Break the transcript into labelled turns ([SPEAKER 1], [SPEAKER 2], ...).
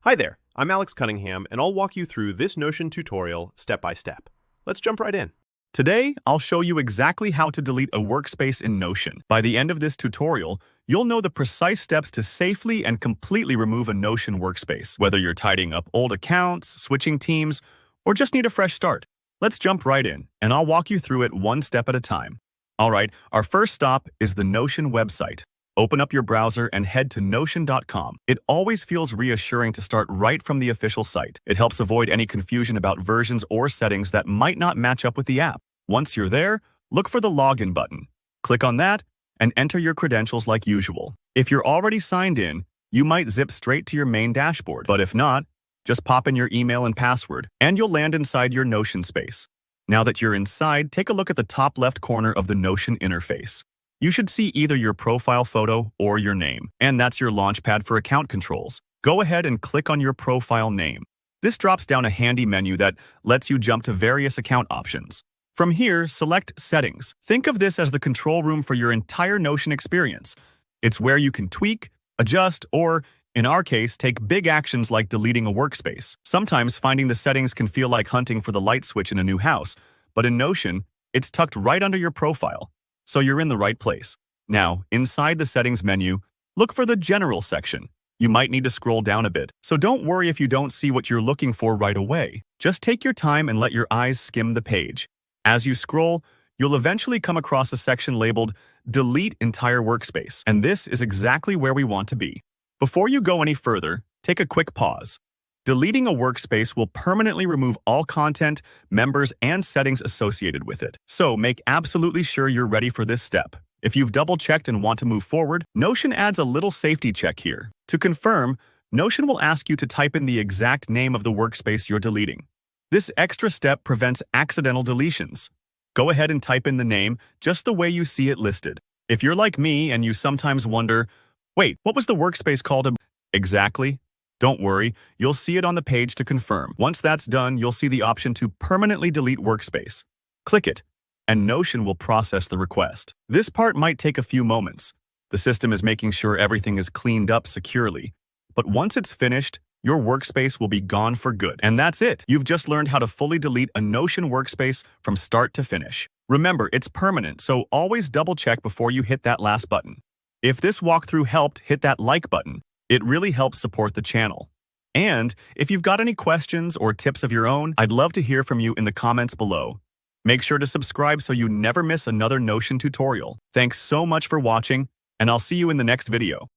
[SPEAKER 1] Hi there, I'm Alex Cunningham, and I'll walk you through this Notion tutorial step by step. Let's jump right in.
[SPEAKER 2] Today, I'll show you exactly how to delete a workspace in Notion. By the end of this tutorial, you'll know the precise steps to safely and completely remove a Notion workspace, whether you're tidying up old accounts, switching teams, or just need a fresh start. Let's jump right in, and I'll walk you through it one step at a time. All right, our first stop is the Notion website. Open up your browser and head to Notion.com. It always feels reassuring to start right from the official site. It helps avoid any confusion about versions or settings that might not match up with the app. Once you're there, look for the Login button. Click on that and enter your credentials like usual. If you're already signed in, you might zip straight to your main dashboard, but if not, just pop in your email and password, and you'll land inside your Notion space. Now that you're inside, take a look at the top left corner of the Notion interface. You should see either your profile photo or your name, and that's your launchpad for account controls. Go ahead and click on your profile name. This drops down a handy menu that lets you jump to various account options. From here, select Settings. Think of this as the control room for your entire Notion experience. It's where you can tweak, adjust, or, in our case, take big actions like deleting a workspace. Sometimes finding the settings can feel like hunting for the light switch in a new house, but in Notion, it's tucked right under your profile. So you're in the right place. Now, inside the Settings menu, look for the General section. You might need to scroll down a bit, so don't worry if you don't see what you're looking for right away. Just take your time and let your eyes skim the page. As you scroll, you'll eventually come across a section labeled Delete Entire Workspace, and this is exactly where we want to be. Before you go any further, take a quick pause. Deleting a workspace will permanently remove all content, members, and settings associated with it. So make absolutely sure you're ready for this step. If you've double-checked and want to move forward, Notion adds a little safety check here. To confirm, Notion will ask you to type in the exact name of the workspace you're deleting. This extra step prevents accidental deletions. Go ahead and type in the name just the way you see it listed. If you're like me and you sometimes wonder, wait, what was the workspace called? Exactly. Don't worry, you'll see it on the page to confirm. Once that's done, you'll see the option to permanently delete workspace. Click it, and Notion will process the request. This part might take a few moments. The system is making sure everything is cleaned up securely. But once it's finished, your workspace will be gone for good. And that's it. You've just learned how to fully delete a Notion workspace from start to finish. Remember, it's permanent, so always double-check before you hit that last button. If this walkthrough helped, hit that like button. It really helps support the channel. And if you've got any questions or tips of your own, I'd love to hear from you in the comments below. Make sure to subscribe so you never miss another Notion tutorial. Thanks so much for watching, and I'll see you in the next video.